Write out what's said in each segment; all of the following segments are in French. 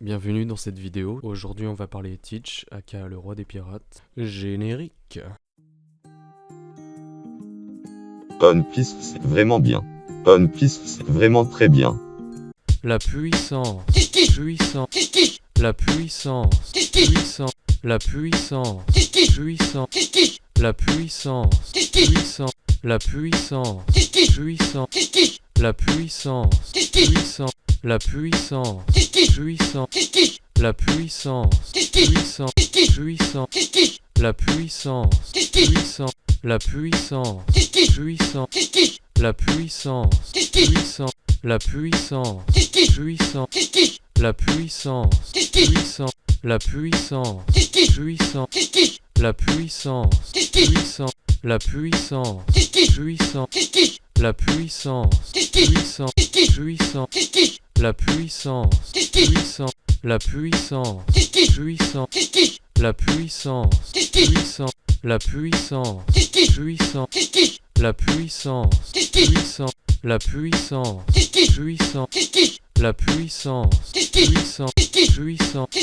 Bienvenue dans cette vidéo. Aujourd'hui on va parler Teach, aka le roi des pirates. Générique. One Piece c'est vraiment bien. One Piece c'est vraiment très bien. La puissance, puissance, la puissance, puissance, la puissance, puissance, la puissance, puissance, la puissance, puissance, la puissance, puissance, la puissance, puissance, la puissance, puissance, puissance, la puissance, puissance, la puissance, puissance, la puissance, puissance, la puissance, puissance, la puissance, puissance, la puissance, puissance, la puissance, puissance, la puissance, puissance, la puissance, puissance, puissance, la puissance, puissance, la puissance, puissance, la puissance, puissance, la puissance, puissance, la puissance, puissance, la puissance, puissance, la puissance, puissance, puissance, la puissance, puissance, la puissance, puissance, la puissance, puissance, la puissance, puissance,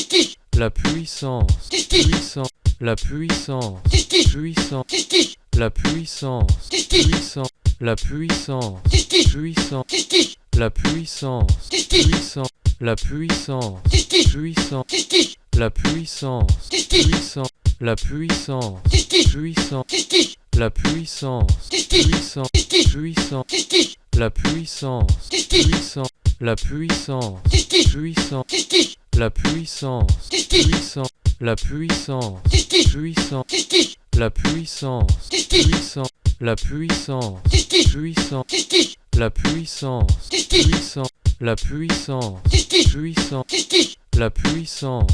la puissance, puissance, la puissance, puissance, la puissance, puissance, la puissance, puissance, la puissance, puissance, puissance, la puissance, puissance, la puissance, puissance, la puissance, puissance, la puissance, puissance, la puissance, puissance, la puissance, puissance, la puissance, puissance, la puissance, puissance, la puissance, puissance, puissance, la puissance, puissance, la puissance, puissance, la puissance, puissance, la puissance, puissance, la puissance, puissance, la puissance, puissance, la puissance, puissance, la puissance, puissance,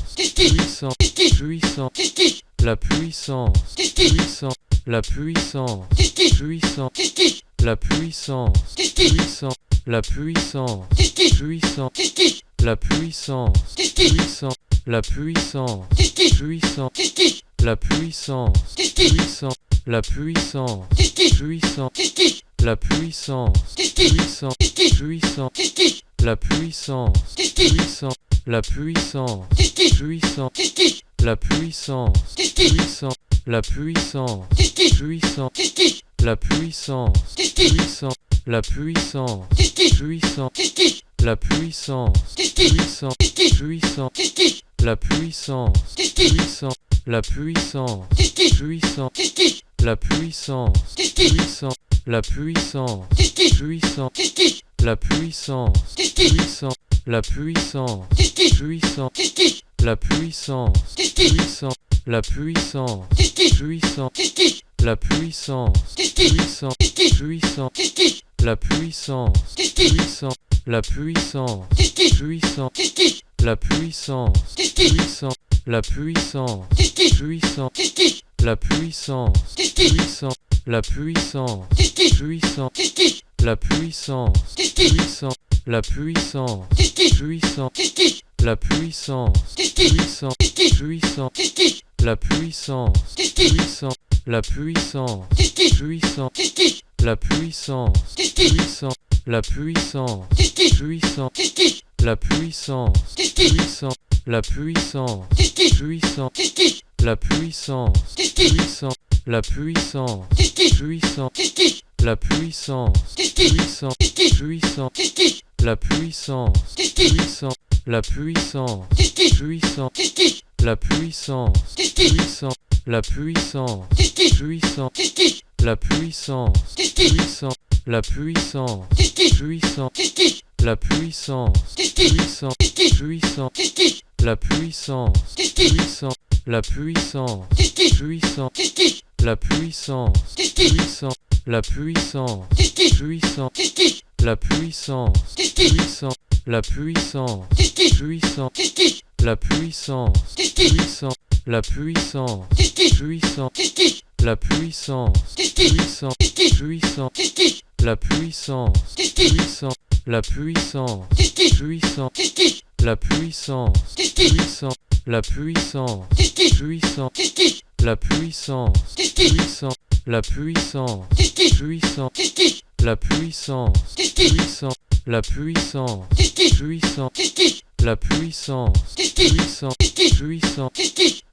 la puissance, puissance, puissance, la puissance, puissance, la puissance, puissance, la puissance, puissance, la puissance, puissance, la puissance, puissance, la puissance, puissance, la puissance, puissance, puissance, la puissance, puissance, la puissance, puissance, la puissance, puissance, la puissance, puissance, la puissance, puissance, la puissance, puissance, la puissance, puissance, la puissance, puissance, la puissance, puissance, puissance, la puissance, puissance, la puissance, puissance, la puissance, puissance, la puissance, puissance, la puissance, puissance, la puissance, puissance, la puissance, puissance, la puissance, puissance, la puissance, puissance, puissance, la puissance, puissance, la puissance, puissance, la puissance, puissance, la puissance, puissance, la puissance, puissance, la puissance, puissance, la puissance, puissance, la puissance, puissance, la puissance, puissance, puissance, la puissance, puissance, la puissance, puissance, la puissance, puissance, la puissance, puissance, la puissance, puissance, la puissance, puissance, la puissance, puissance, puissance, la puissance, puissance, la puissance, puissance, la puissance, puissance, la puissance, puissance, la puissance, puissance, la puissance, puissance, la puissance, puissance, la puissance, puissance, la puissance, puissance, puissance, la puissance, puissance, la puissance, puissance, la puissance, puissance, la puissance, puissance, la puissance, puissance, la puissance, puissance, la puissance, puissance, la puissance, puissance, la puissance, puissance, puissance,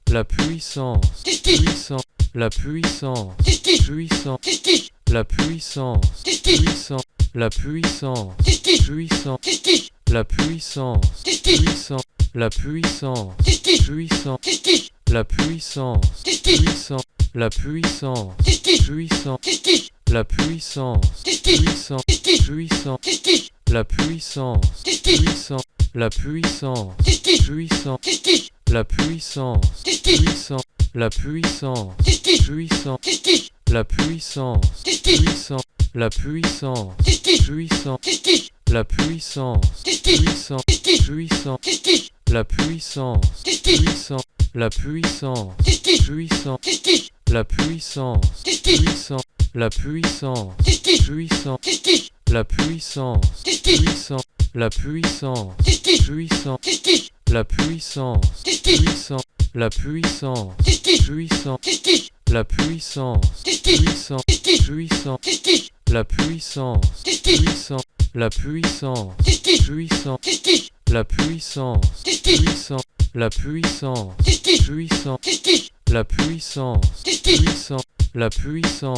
la puissance, puissance, la puissance, puissance, la puissance, puissance, la puissance, puissance, la puissance, puissance, la puissance, puissance, la puissance, puissance, la puissance, puissance, la puissance, puissance, puissance, la puissance, puissance, la puissance, puissance, la puissance, puissance, la puissance, puissance, la puissance, puissance, la puissance, puissance, la puissance, puissance, puissance, la puissance, puissance, la puissance, puissance, la puissance, puissance, la puissance, puissance, la puissance, puissance, la puissance, puissance, la puissance, puissance, la puissance, puissance, la puissance, puissance, puissance, la puissance, puissance, la puissance, puissance, la puissance, puissance, la puissance, puissance, la puissance, puissance, la puissance, puissance, la puissance, puissance, la puissance, puissance, la puissance, puissance, puissance, la puissance, puissance, la puissance, puissance, la puissance, puissance, la puissance, puissance, la puissance,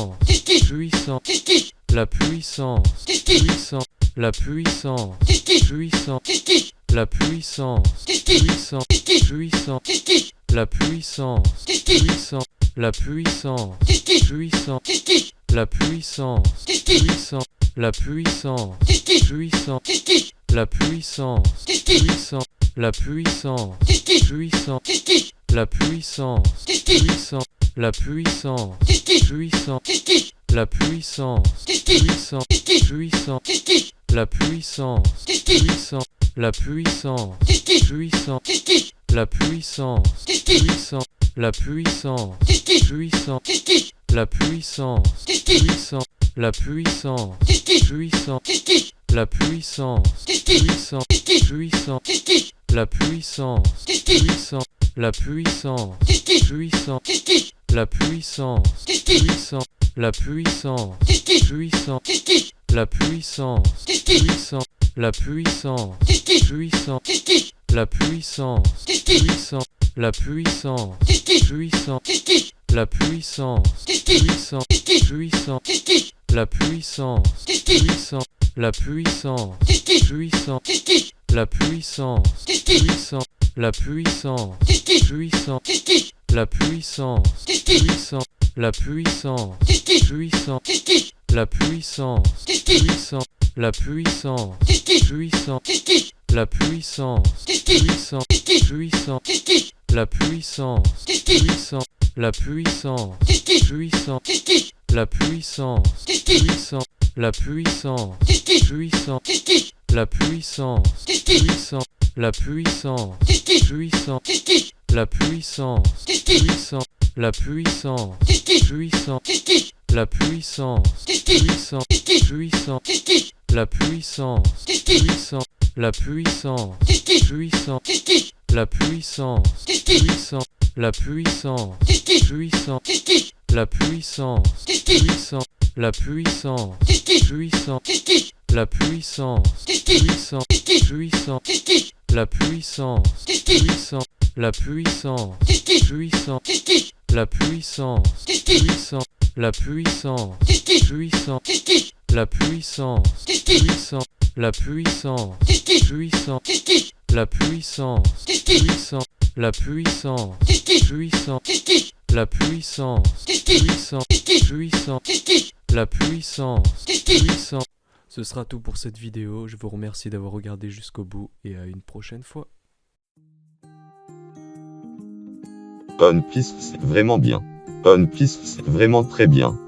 puissance, la puissance, puissance, la puissance, puissance, la puissance, puissance, la puissance, puissance, puissance, la puissance, puissance, la puissance, puissance, la puissance, puissance, la puissance, puissance, la puissance, puissance, la puissance, puissance, la puissance, puissance, puissance, la puissance, puissance, la puissance, puissance, la puissance, puissance, la puissance, puissance, la puissance, puissance, la puissance, puissance, la puissance, puissance, la puissance, puissance, la puissance, puissance, puissance, la puissance, puissance, la puissance, puissance, la puissance, puissance, la puissance, puissance, la puissance, puissance, la puissance, puissance, la puissance, puissance, la puissance, puissance, la puissance, puissance, puissance, la puissance, puissance, la puissance, puissance, la puissance, puissance, la puissance, puissance, la puissance, puissance, la puissance, puissance, la puissance, puissance, la puissance, puissance, la puissance, puissance, puissance, la puissance, puissance, la puissance, puissance, la puissance, puissance, la puissance, puissance, la puissance, puissance, la puissance, puissance, la puissance, puissance, puissance, la puissance, puissance, la puissance, puissance, la puissance, puissance, la puissance, puissance, la puissance, puissance, la puissance, puissance, la puissance, puissance, la puissance, puissance, la puissance, puissance, puissance, la puissance, puissance. Ce sera tout pour cette vidéo, je vous remercie d'avoir regardé jusqu'au bout et à une prochaine fois. One Piece, c'est vraiment bien. One Piece, c'est vraiment très bien.